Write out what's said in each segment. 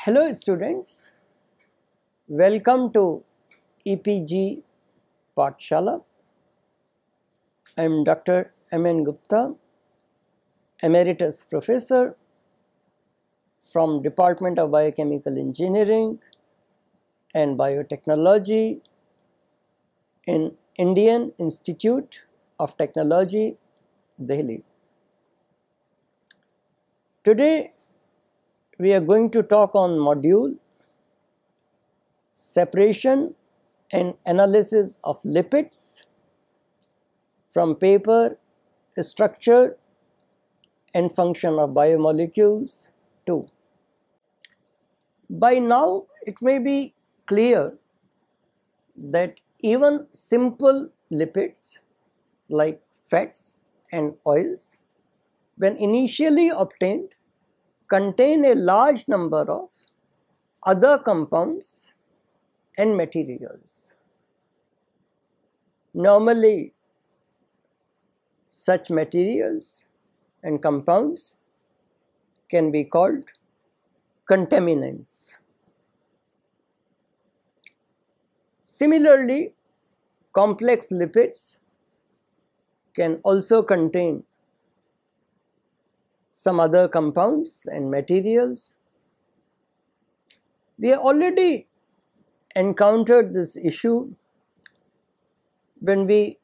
Hello students, welcome to EPG Pathshala. I am Dr. M.N. Gupta, Emeritus Professor from Department of Biochemical Engineering and Biotechnology in Indian Institute of Technology, Delhi. Today we are going to talk on module Separation and Analysis of Lipids from paper Structure and Function of Biomolecules 2. By now it may be clear that even simple lipids like fats and oils, when initially obtained, contain a large number of other compounds and materials. Normally, such materials and compounds can be called contaminants. Similarly, complex lipids can also contain some other compounds and materials. We have already encountered this issue when we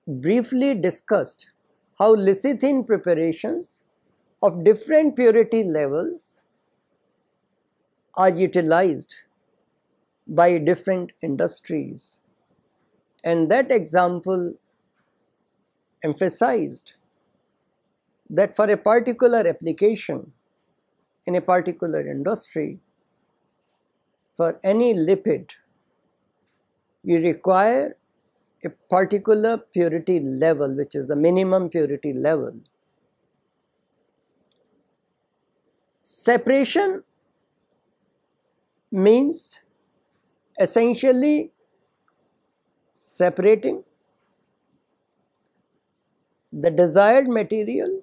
briefly discussed how lecithin preparations of different purity levels are utilized by different industries, and that example emphasized that for a particular application in a particular industry, for any lipid, you require a particular purity level, which is the minimum purity level. Separation means essentially separating the desired material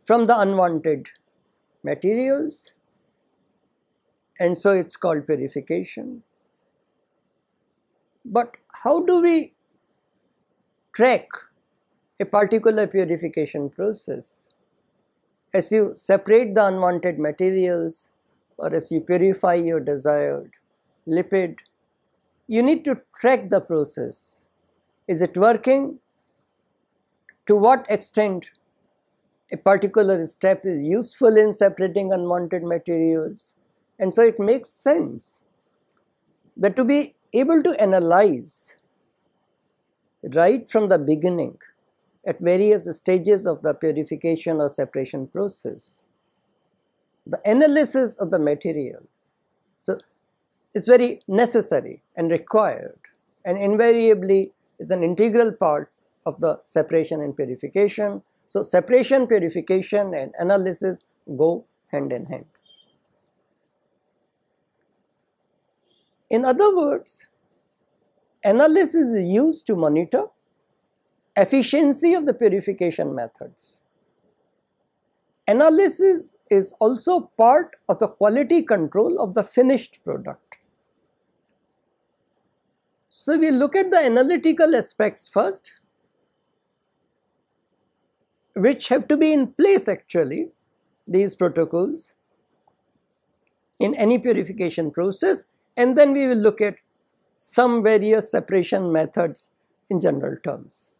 from the unwanted materials, and so it's called purification. But how do we track a particular purification process? As you separate the unwanted materials or as you purify your desired lipid, you need to track the process. Is it working? To what extent a particular step is useful in separating unwanted materials? And so it makes sense that to be able to analyze right from the beginning at various stages of the purification or separation process, the analysis of the material, so it's very necessary and required, and invariably is an integral part of the separation and purification. So separation, purification and analysis go hand in hand. In other words, analysis is used to monitor efficiency of the purification methods. Analysis is also part of the quality control of the finished product. So we look at the analytical aspects first, which have to be in place actually, these protocols in any purification process, and then we will look at some various separation methods in general terms.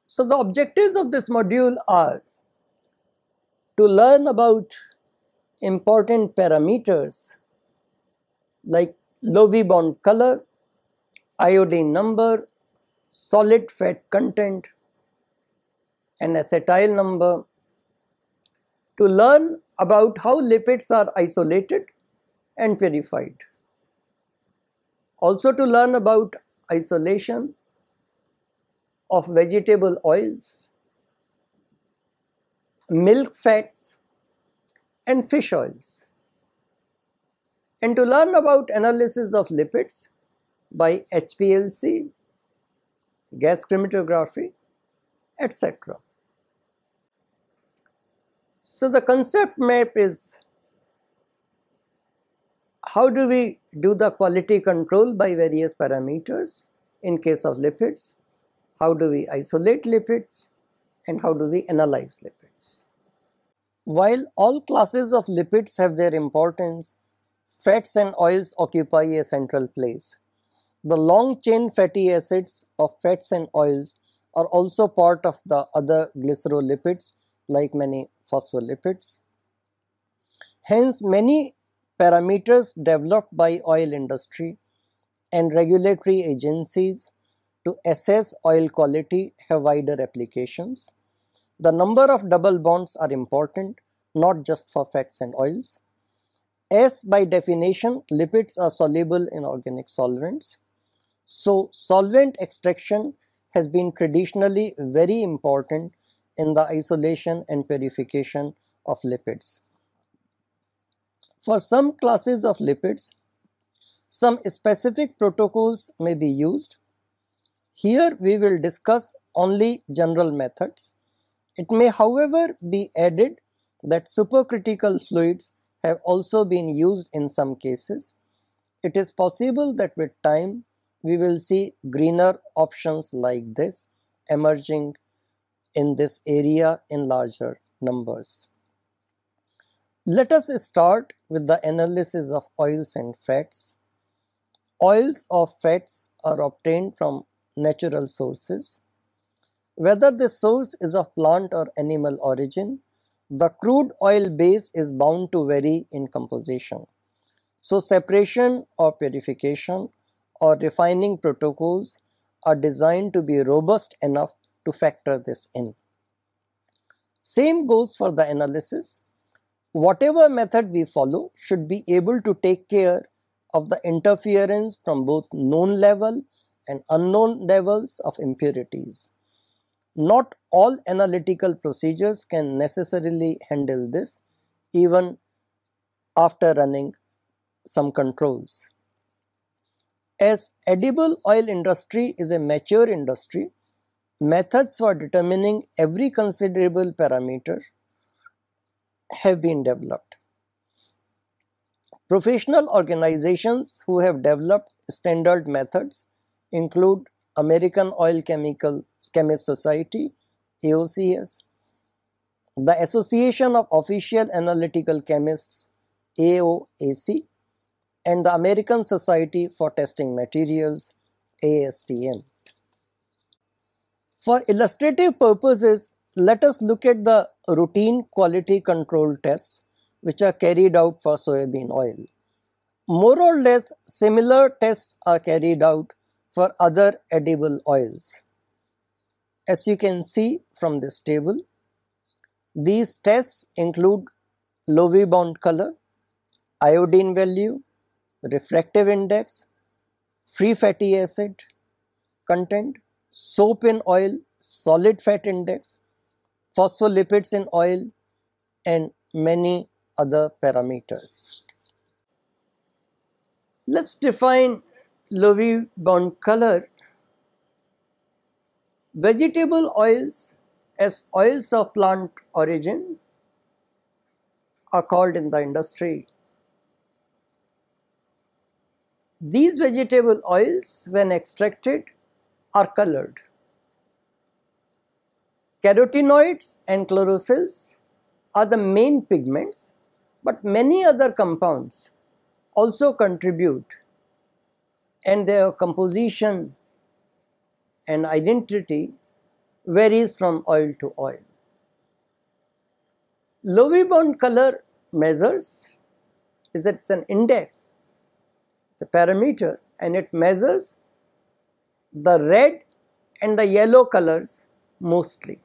So the objectives of this module are to learn about important parameters like Lovie bond color, iodine number, solid fat content and acetyl number, to learn about how lipids are isolated and purified, also to learn about isolation of vegetable oils, milk fats and fish oils, and to learn about analysis of lipids by HPLC, gas chromatography, etc. So the concept map is how do we do the quality control by various parameters in case of lipids, how do we isolate lipids, and how do we analyze lipids. While all classes of lipids have their importance, fats and oils occupy a central place. The long chain fatty acids of fats and oils are also part of the other glycerolipids like many phospholipids. Hence, many parameters developed by oil industry and regulatory agencies to assess oil quality have wider applications. The number of double bonds are important, not just for fats and oils. As by definition, lipids are soluble in organic solvents. So, solvent extraction has been traditionally very important in the isolation and purification of lipids. For some classes of lipids, some specific protocols may be used. Here we will discuss only general methods. It may, however, be added that supercritical fluids have also been used in some cases. It is possible that with time we will see greener options like this emerging in this area in larger numbers. Let us start with the analysis of oils and fats. Oils or fats are obtained from natural sources. Whether the source is of plant or animal origin, the crude oil base is bound to vary in composition. So, separation or purification or refining protocols are designed to be robust enough to factor this in. Same goes for the analysis. Whatever method we follow should be able to take care of the interference from both known level and unknown levels of impurities. Not all analytical procedures can necessarily handle this even after running some controls. As edible oil industry is a mature industry, methods for determining every considerable parameter have been developed. Professional organizations who have developed standard methods include American Oil Chemist Society (AOCS), the Association of Official Analytical Chemists (AOAC), and the American Society for Testing Materials (ASTM). For illustrative purposes, let us look at the routine quality control tests which are carried out for soybean oil. More or less similar tests are carried out for other edible oils. As you can see from this table, these tests include Lovie-Bound color, iodine value, refractive index, free fatty acid content, soap in oil, solid fat index, phospholipids in oil, and many other parameters. Let's define Lovie-Bound color. Vegetable oils as oils of plant origin are called in the industry. These vegetable oils, when extracted, are colored. Carotenoids and chlorophylls are the main pigments, but many other compounds also contribute, and their composition and identity varies from oil to oil. Lovie-Bound color measures it's an index, it's a parameter, and it measures the red and the yellow colors mostly.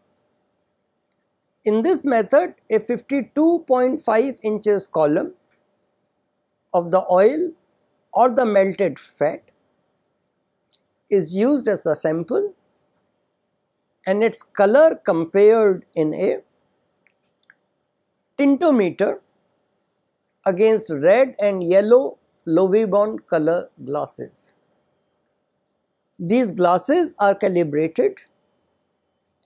In this method, a 52.5 inches column of the oil or the melted fat is used as the sample, and its color compared in a tintometer against red and yellow Lovie-Bound color glasses. These glasses are calibrated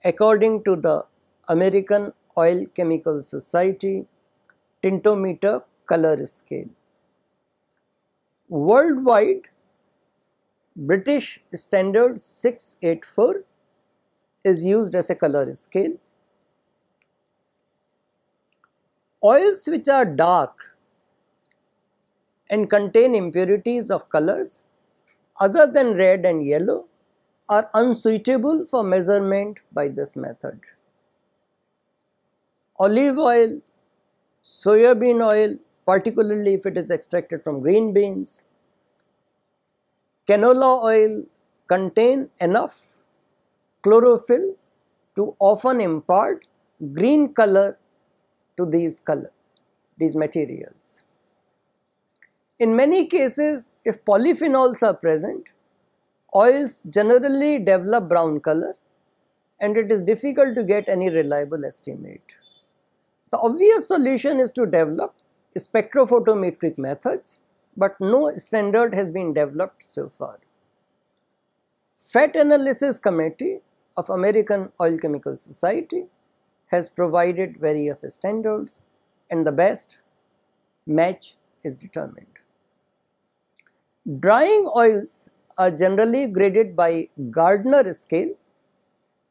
according to the American Oil Chemical Society Tintometer Color Scale. Worldwide, British Standard 684 is used as a color scale. Oils which are dark and contain impurities of colors other than red and yellow are unsuitable for measurement by this method. Olive oil, soybean oil, particularly if it is extracted from green beans, canola oil contain enough chlorophyll to often impart green color to these materials. In many cases, if polyphenols are present, oils generally develop brown color and it is difficult to get any reliable estimate. The obvious solution is to develop spectrophotometric methods, but no standard has been developed so far. Fat Analysis Committee of American Oil Chemical Society has provided various standards and the best match is determined. Drying oils are generally graded by Gardner scale,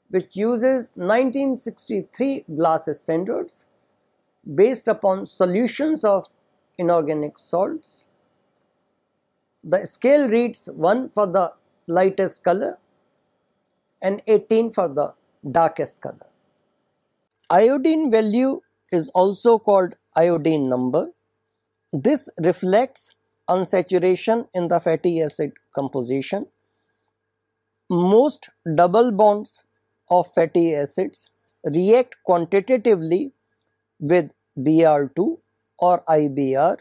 which uses 1963 glass standards based upon solutions of inorganic salts. The scale reads 1 for the lightest color and 18 for the darkest color. Iodine value is also called iodine number. This reflects unsaturation in the fatty acid composition. Most double bonds of fatty acids react quantitatively with Br2 or IBr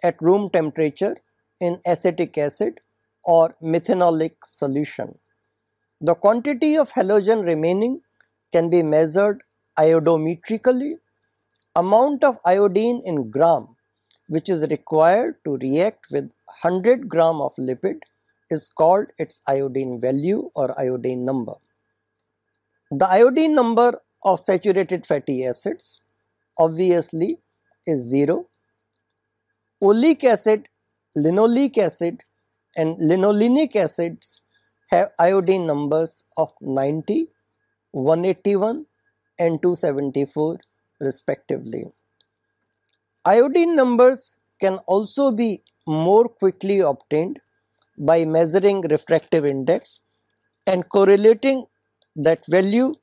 at room temperature in acetic acid or methanolic solution. The quantity of halogen remaining can be measured iodometrically. Amount of iodine in gram which is required to react with 100 gram of lipid is called its iodine value or iodine number. The iodine number of saturated fatty acids obviously is 0. Oleic acid, linoleic acid and linolenic acids have iodine numbers of 90, 181 and 274 respectively. Iodine numbers can also be more quickly obtained by measuring refractive index and correlating that value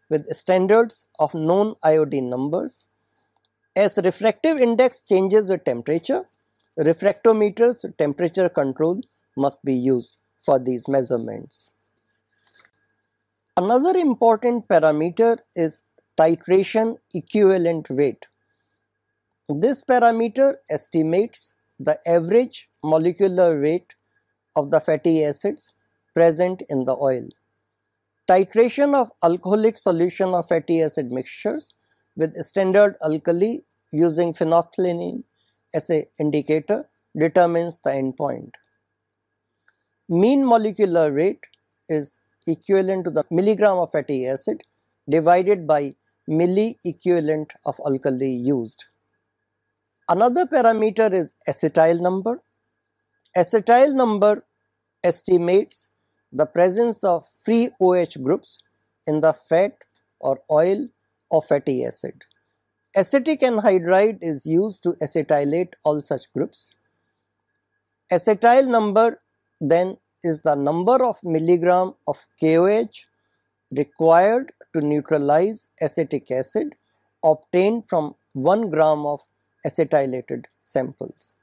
with standards of known iodine numbers. As refractive index changes with temperature, refractometers with temperature control must be used for these measurements. Another important parameter is titration equivalent weight. This parameter estimates the average molecular weight of the fatty acids present in the oil. Titration of alcoholic solution of fatty acid mixtures with standard alkali using phenolphthalein as an indicator determines the endpoint. Mean molecular weight is equivalent to the milligram of fatty acid divided by milli equivalent of alkali used. Another parameter is acetyl number. Acetyl number estimates the presence of free OH groups in the fat or oil of fatty acid. Acetic anhydride is used to acetylate all such groups. Acetyl number then is the number of milligram of KOH required to neutralize acetic acid obtained from 1 gram of acetylated samples.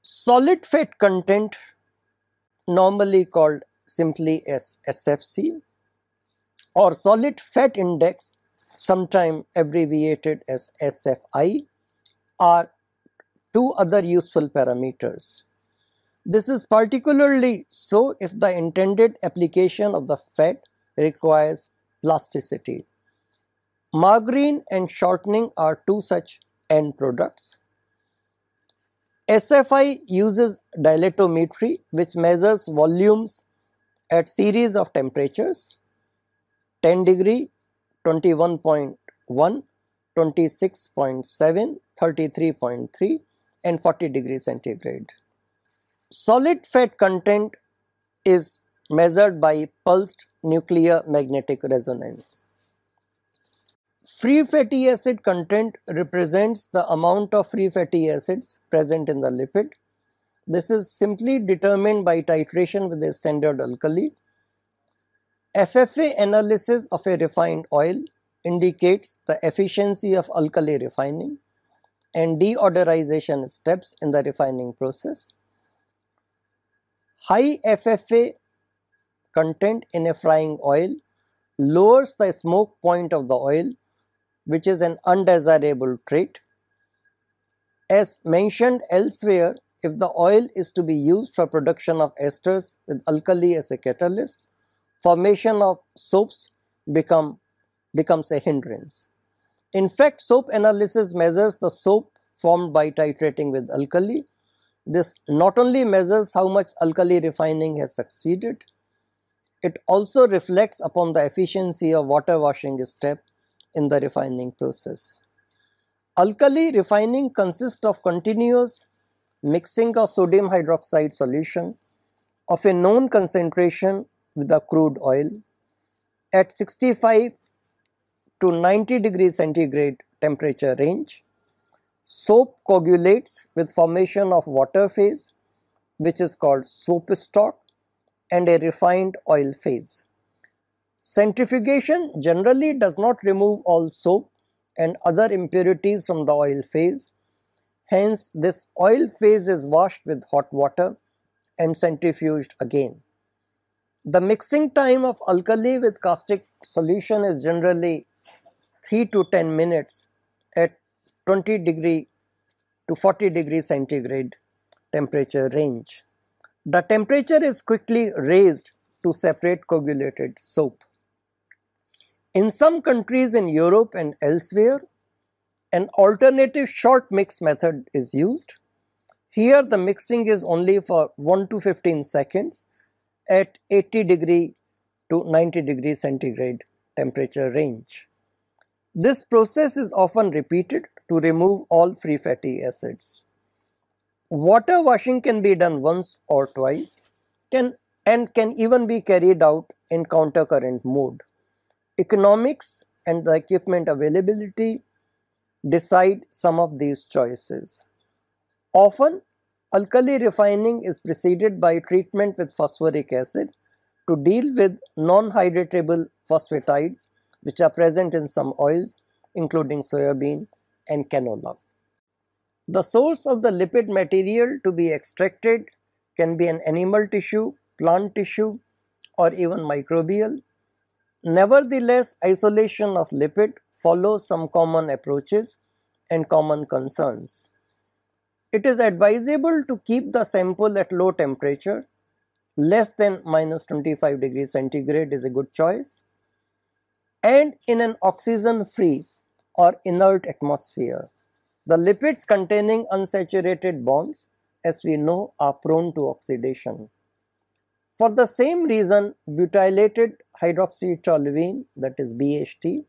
Solid fat content, normally called simply as SFC, or solid fat index, sometimes abbreviated as SFI, are two other useful parameters. This is particularly so if the intended application of the fat requires plasticity. Margarine and shortening are two such end products. SFI uses dilatometry, which measures volumes at series of temperatures 10 degree, 21.1 1, 26.7, 33.3 and 40 degrees centigrade. Solid fat content is measured by pulsed nuclear magnetic resonance. Free fatty acid content represents the amount of free fatty acids present in the lipid. This is simply determined by titration with a standard alkali. FFA analysis of a refined oil indicates the efficiency of alkali refining and deodorization steps in the refining process. High FFA content in a frying oil lowers the smoke point of the oil, which is an undesirable trait. As mentioned elsewhere, if the oil is to be used for production of esters with alkali as a catalyst, formation of soaps becomes a hindrance. In fact, soap analysis measures the soap formed by titrating with alkali. This not only measures how much alkali refining has succeeded, it also reflects upon the efficiency of water washing step in the refining process. Alkali refining consists of continuous mixing of sodium hydroxide solution of a known concentration with the crude oil at 65 to 90 degrees centigrade temperature range. Soap coagulates with formation of water phase, which is called soap stock, and a refined oil phase. Centrifugation generally does not remove all soap and other impurities from the oil phase. Hence, this oil phase is washed with hot water and centrifuged again. The mixing time of alkali with caustic solution is generally 3 to 10 minutes at 20 degree to 40 degrees centigrade temperature range. The temperature is quickly raised to separate coagulated soap. In some countries in Europe and elsewhere, an alternative short mix method is used. Here the mixing is only for 1 to 15 seconds at 80 degree to 90 degree centigrade temperature range. This process is often repeated to remove all free fatty acids. Water washing can be done once or twice and can even be carried out in countercurrent mode. Economics and the equipment availability decide some of these choices. Often, alkali refining is preceded by treatment with phosphoric acid to deal with non-hydratable phosphatides which are present in some oils including soybean and canola. The source of the lipid material to be extracted can be an animal tissue, plant tissue, or even microbial. Nevertheless, isolation of lipid follows some common approaches and common concerns. It is advisable to keep the sample at low temperature. Less than minus 25 degrees centigrade is a good choice, and in an oxygen-free or inert atmosphere. The lipids containing unsaturated bonds, as we know, are prone to oxidation. For the same reason, butylated hydroxytoluene, that is BHT,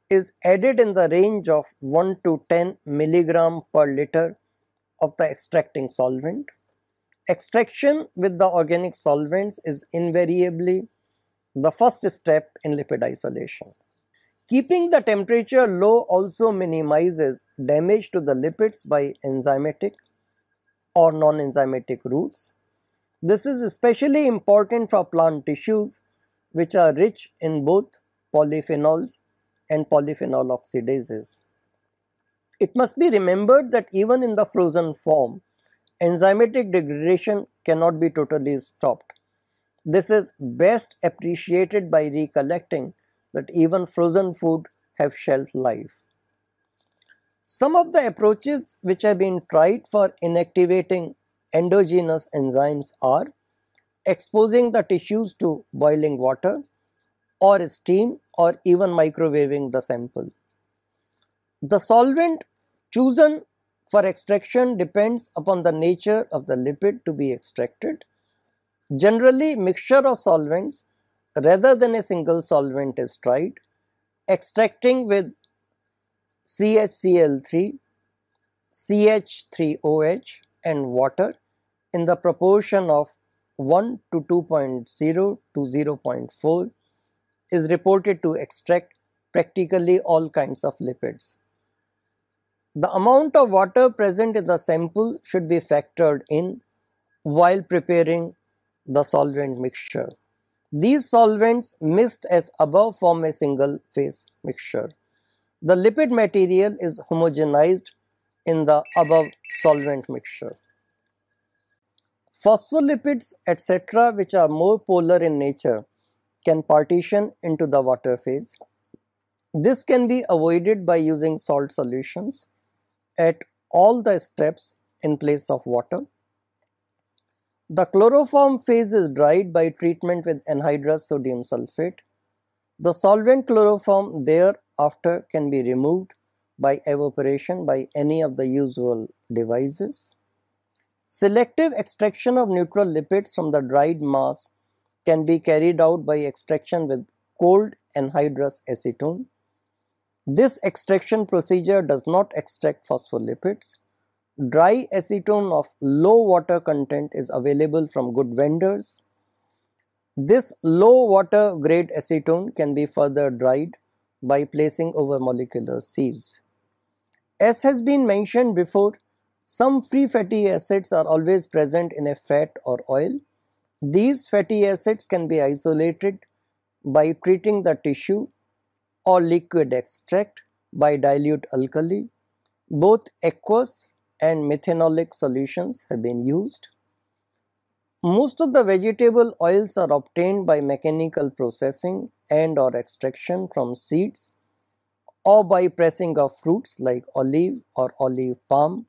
is added in the range of 1 to 10 milligram per liter of the extracting solvent. Extraction with the organic solvents is invariably the first step in lipid isolation. Keeping the temperature low also minimizes damage to the lipids by enzymatic or non-enzymatic routes. This is especially important for plant tissues which are rich in both polyphenols and polyphenol oxidases. It must be remembered that even in the frozen form, enzymatic degradation cannot be totally stopped. This is best appreciated by recollecting that even frozen food have shelf life. Some of the approaches which have been tried for inactivating endogenous enzymes are exposing the tissues to boiling water or steam or even microwaving the sample. The solvent chosen for extraction depends upon the nature of the lipid to be extracted. Generally, mixture of solvents rather than a single solvent is tried. Extracting with CHCl3, CH3OH and water in the proportion of 1 to 2.0 to 0.4 is reported to extract practically all kinds of lipids. The amount of water present in the sample should be factored in while preparing the solvent mixture. These solvents mixed as above form a single phase mixture. The lipid material is homogenized in the above solvent mixture. Phospholipids etc. which are more polar in nature can partition into the water phase. This can be avoided by using salt solutions at all the steps in place of water. The chloroform phase is dried by treatment with anhydrous sodium sulfate. The solvent chloroform thereafter can be removed by evaporation by any of the usual devices. Selective extraction of neutral lipids from the dried mass can be carried out by extraction with cold anhydrous acetone. This extraction procedure does not extract phospholipids. Dry acetone of low water content is available from good vendors. This low water grade acetone can be further dried by placing over molecular sieves. As has been mentioned before, some free fatty acids are always present in a fat or oil. These fatty acids can be isolated by treating the tissue or liquid extract by dilute alkali. Both aqueous and methanolic solutions have been used. Most of the vegetable oils are obtained by mechanical processing and or extraction from seeds or by pressing of fruits like olive or olive palm.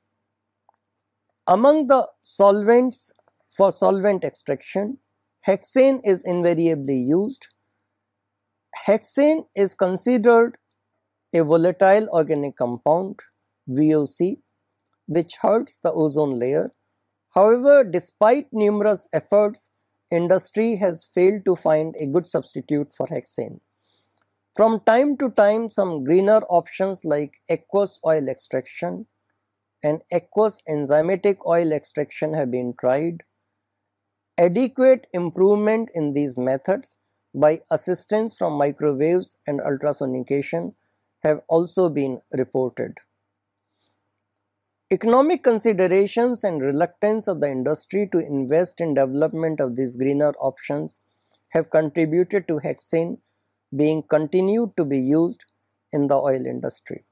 Among the solvents for solvent extraction, hexane is invariably used. Hexane is considered a volatile organic compound, VOC, which hurts the ozone layer. However, despite numerous efforts, industry has failed to find a good substitute for hexane. From time to time, some greener options like aqueous oil extraction and aqueous enzymatic oil extraction have been tried. Adequate improvement in these methods by assistance from microwaves and ultrasonication have also been reported. Economic considerations and reluctance of the industry to invest in development of these greener options have contributed to hexane being continued to be used in the oil industry.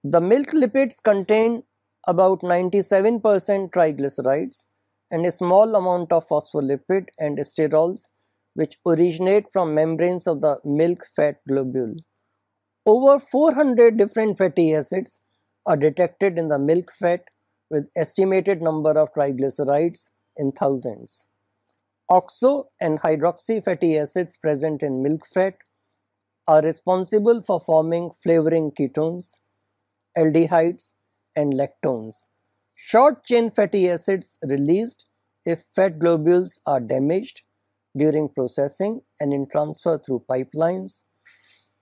The milk lipids contain about 97% triglycerides and a small amount of phospholipid and sterols which originate from membranes of the milk fat globule. Over 400 different fatty acids are detected in the milk fat with estimated number of triglycerides in thousands. Oxo and hydroxy fatty acids present in milk fat are responsible for forming flavoring ketones, aldehydes and lactones. Short chain fatty acids released if fat globules are damaged during processing and in transfer through pipelines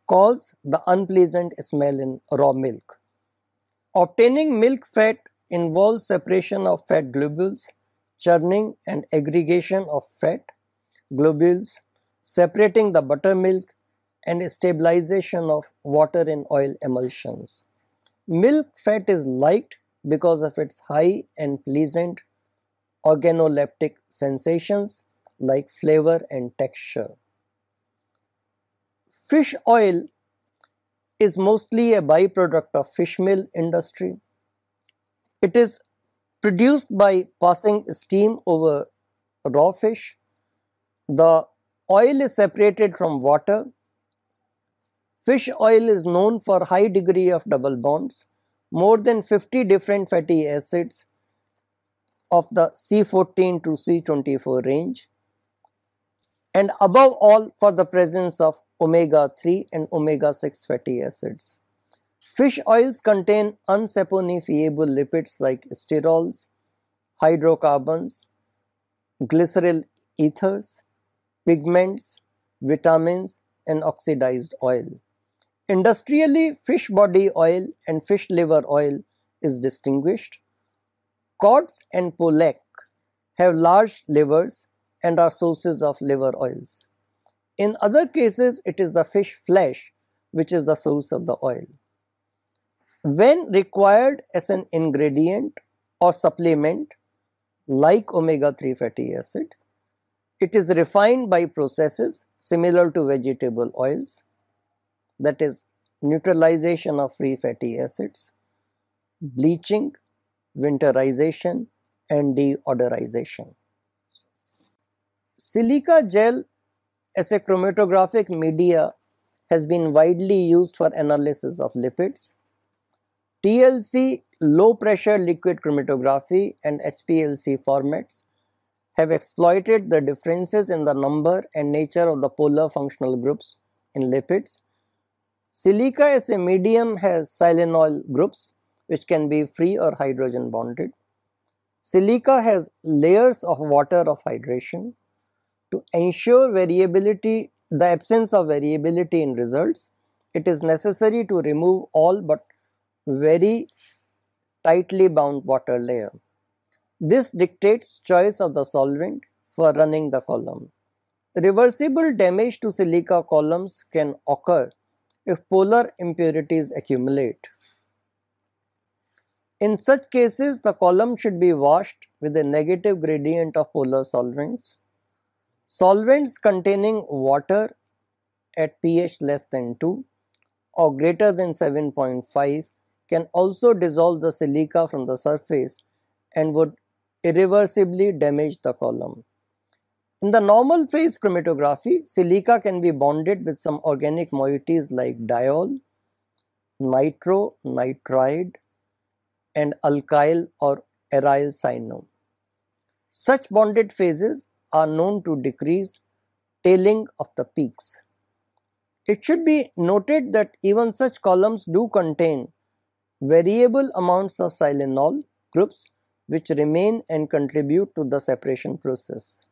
cause the unpleasant smell in raw milk. Obtaining milk fat involves separation of fat globules, churning and aggregation of fat globules, separating the buttermilk and stabilization of water in oil emulsions. Milk fat is liked because of its high and pleasant organoleptic sensations like flavor and texture. Fish oil is mostly a byproduct of fish meal industry. It is produced by passing steam over raw fish. The oil is separated from water. Fish oil is known for high degree of double bonds, more than 50 different fatty acids of the C14 to C24 range, and above all for the presence of omega-3 and omega-6 fatty acids. Fish oils contain unsaponifiable lipids like sterols, hydrocarbons, glyceryl ethers, pigments, vitamins and oxidized oil. Industrially, fish body oil and fish liver oil is distinguished. Cods and pollock have large livers and are sources of liver oils. In other cases, it is the fish flesh which is the source of the oil. When required as an ingredient or supplement like omega-3 fatty acid, it is refined by processes similar to vegetable oils, that is neutralization of free fatty acids, bleaching, winterization and deodorization. Silica gel as a chromatographic media has been widely used for analysis of lipids. TLC, low pressure liquid chromatography, and HPLC formats have exploited the differences in the number and nature of the polar functional groups in lipids. Silica as a medium has silanoyl groups which can be free or hydrogen bonded. Silica has layers of water of hydration. To ensure variability, the absence of variability in results, it is necessary to remove all but very tightly bound water layer. This dictates choice of the solvent for running the column. Reversible damage to silica columns can occur if polar impurities accumulate. In such cases, the column should be washed with a negative gradient of polar solvents. Solvents containing water at pH less than 2 or greater than 7.5 can also dissolve the silica from the surface and would irreversibly damage the column. In the normal phase chromatography, silica can be bonded with some organic moieties like diol, nitro, nitride, and alkyl or aryl cyano. Such bonded phases are known to decrease tailing of the peaks. It should be noted that even such columns do contain variable amounts of silanol groups which remain and contribute to the separation process.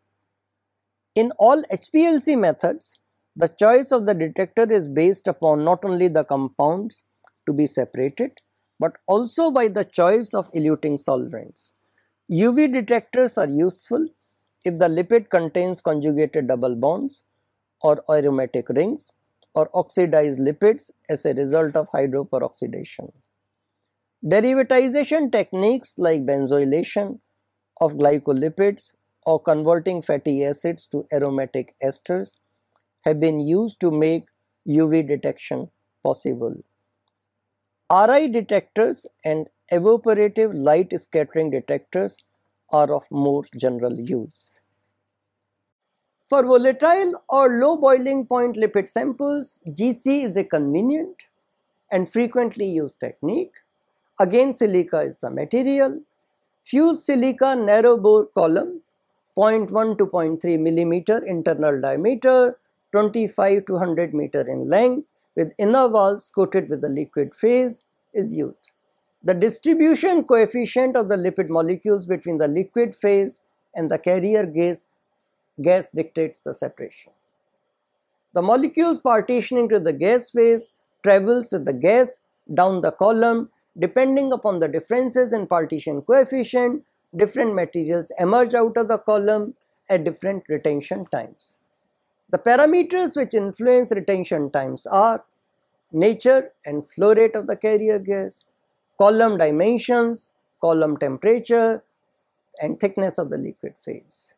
In all HPLC methods, the choice of the detector is based upon not only the compounds to be separated, but also by the choice of eluting solvents. UV detectors are useful if the lipid contains conjugated double bonds or aromatic rings or oxidized lipids as a result of hydroperoxidation. Derivatization techniques like benzoylation of glycolipids or converting fatty acids to aromatic esters have been used to make UV detection possible. RI detectors and evaporative light scattering detectors are of more general use. For volatile or low boiling point lipid samples, GC is a convenient and frequently used technique. Again, silica is the material. Fused silica narrow bore column, 0.1 to 0.3 millimeter internal diameter, 25 to 100 meter in length, with inner walls coated with the liquid phase is used. The distribution coefficient of the lipid molecules between the liquid phase and the carrier gas dictates the separation. The molecules partitioning to the gas phase travels with the gas down the column. Depending upon the differences in partition coefficient, different materials emerge out of the column at different retention times. The parameters which influence retention times are nature and flow rate of the carrier gas, column dimensions, column temperature, and thickness of the liquid phase.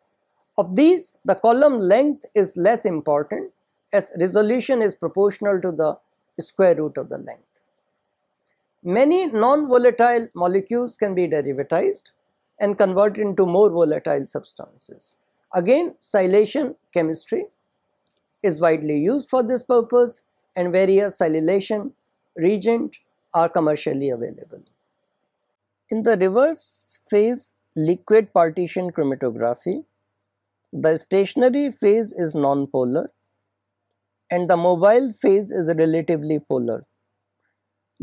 Of these, the column length is less important as resolution is proportional to the square root of the length. Many non-volatile molecules can be derivatized and converted into more volatile substances. Again, silation chemistry is widely used for this purpose and various silylation reagents are commercially available. In the reverse phase liquid partition chromatography, the stationary phase is non-polar and the mobile phase is relatively polar.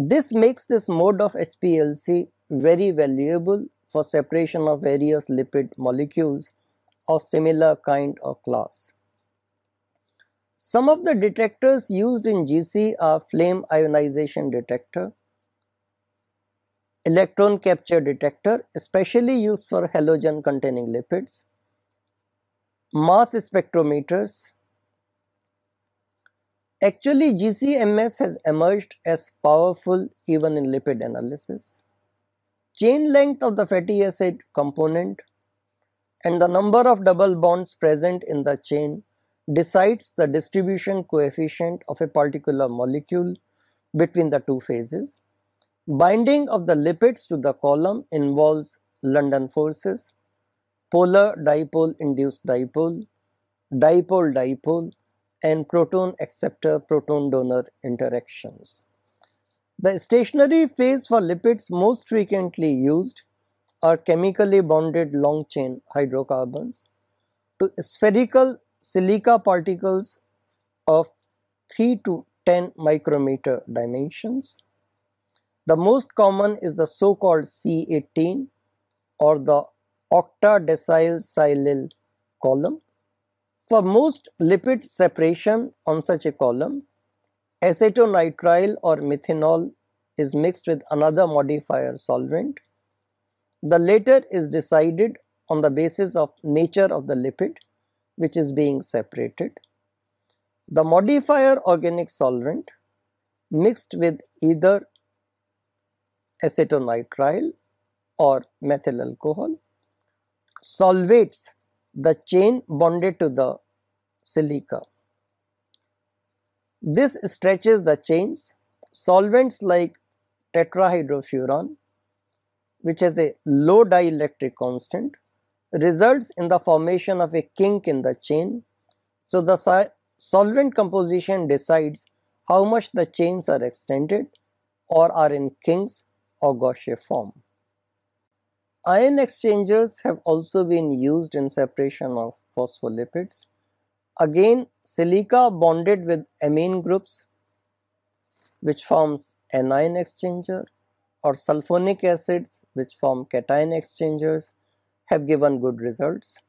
This makes this mode of HPLC very valuable for separation of various lipid molecules of similar kind or class. Some of the detectors used in GC are flame ionization detector, electron capture detector, especially used for halogen containing lipids, mass spectrometers. Actually, GCMS has emerged as powerful even in lipid analysis. Chain length of the fatty acid component and the number of double bonds present in the chain decides the distribution coefficient of a particular molecule between the two phases. Binding of the lipids to the column involves London forces, polar dipole induced dipole, dipole dipole, and proton acceptor proton donor interactions. The stationary phase for lipids most frequently used are chemically bonded long chain hydrocarbons to spherical silica particles of 3 to 10 micrometer dimensions. The most common is the so-called C18 or the octadecyl silyl column. For most lipid separation on such a column, acetonitrile or methanol is mixed with another modifier solvent. The latter is decided on the basis of nature of the lipid which is being separated. The modifier organic solvent mixed with either acetonitrile or methyl alcohol solvates the chain bonded to the silica. This stretches the chains. Solvents like tetrahydrofuran, which has a low dielectric constant, results in the formation of a kink in the chain. So the solvent composition decides how much the chains are extended or are in kinks or Gaussian form. Ion exchangers have also been used in separation of phospholipids. Again, silica bonded with amine groups which forms anion exchanger, or sulfonic acids which form cation exchangers have given good results.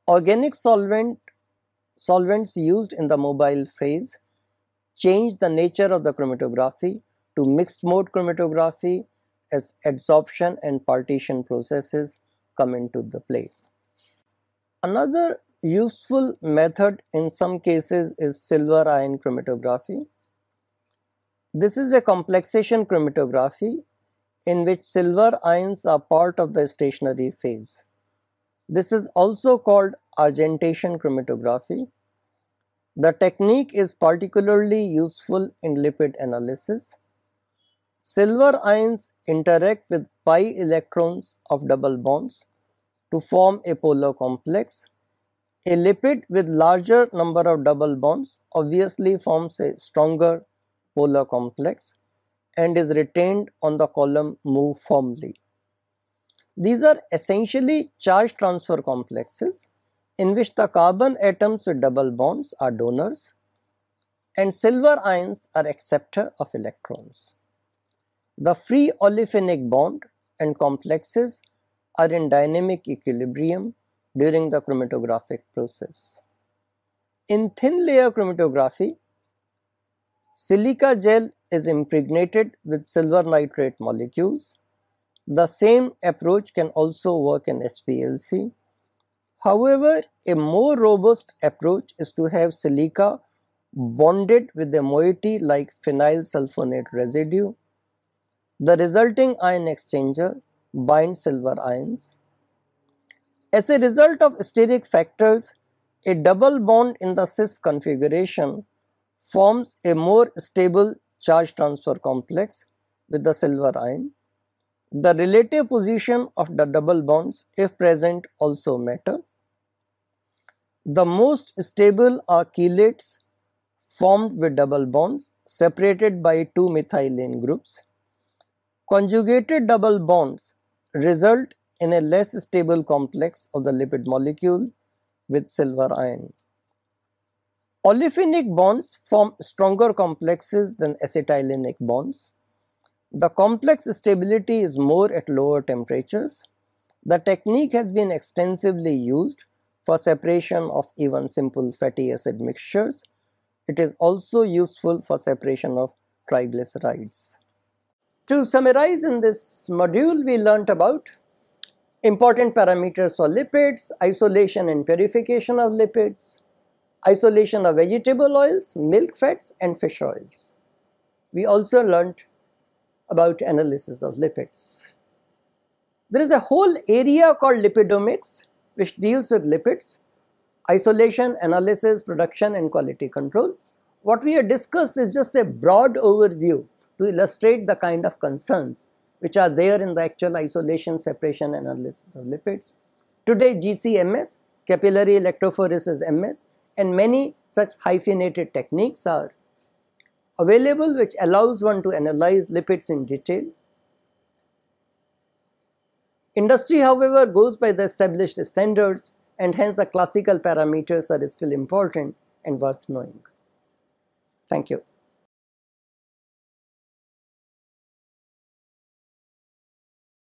Organic solvents used in the mobile phase change the nature of the chromatography to mixed mode chromatography as adsorption and partition processes come into the play. Another useful method in some cases is silver ion chromatography. This is a complexation chromatography in which silver ions are part of the stationary phase. This is also called argentation chromatography. The technique is particularly useful in lipid analysis. Silver ions interact with pi electrons of double bonds to form a polar complex. A lipid with larger number of double bonds obviously forms a stronger polar complex and is retained on the column move firmly. These are essentially charge transfer complexes in which the carbon atoms with double bonds are donors and silver ions are acceptor of electrons. The free olefinic bond and complexes are in dynamic equilibrium during the chromatographic process. In thin layer chromatography, silica gel is impregnated with silver nitrate molecules. The same approach can also work in SPLC. However, a more robust approach is to have silica bonded with a moiety like phenyl sulfonate residue. The resulting ion exchanger binds silver ions. As a result of steric factors, a double bond in the cis configuration forms a more stable charge transfer complex with the silver ion. The relative position of the double bonds, if present, also matter. The most stable are chelates formed with double bonds separated by two methylene groups. Conjugated double bonds result in a less stable complex of the lipid molecule with silver ion. Olefinic bonds form stronger complexes than acetylenic bonds. The complex stability is more at lower temperatures. The technique has been extensively used for separation of even simple fatty acid mixtures. It is also useful for separation of triglycerides. To summarize, in this module we learnt about important parameters for lipids, isolation and purification of lipids, isolation of vegetable oils, milk fats and fish oils. We also learnt about analysis of lipids. There is a whole area called lipidomics which deals with lipids, isolation, analysis, production and quality control. What we have discussed is just a broad overview to illustrate the kind of concerns which are there in the actual isolation, separation and analysis of lipids. Today GC-MS, capillary electrophoresis MS, and many such hyphenated techniques are available which allows one to analyze lipids in detail. Industry, however, goes by the established standards, and hence the classical parameters are still important and worth knowing. Thank you.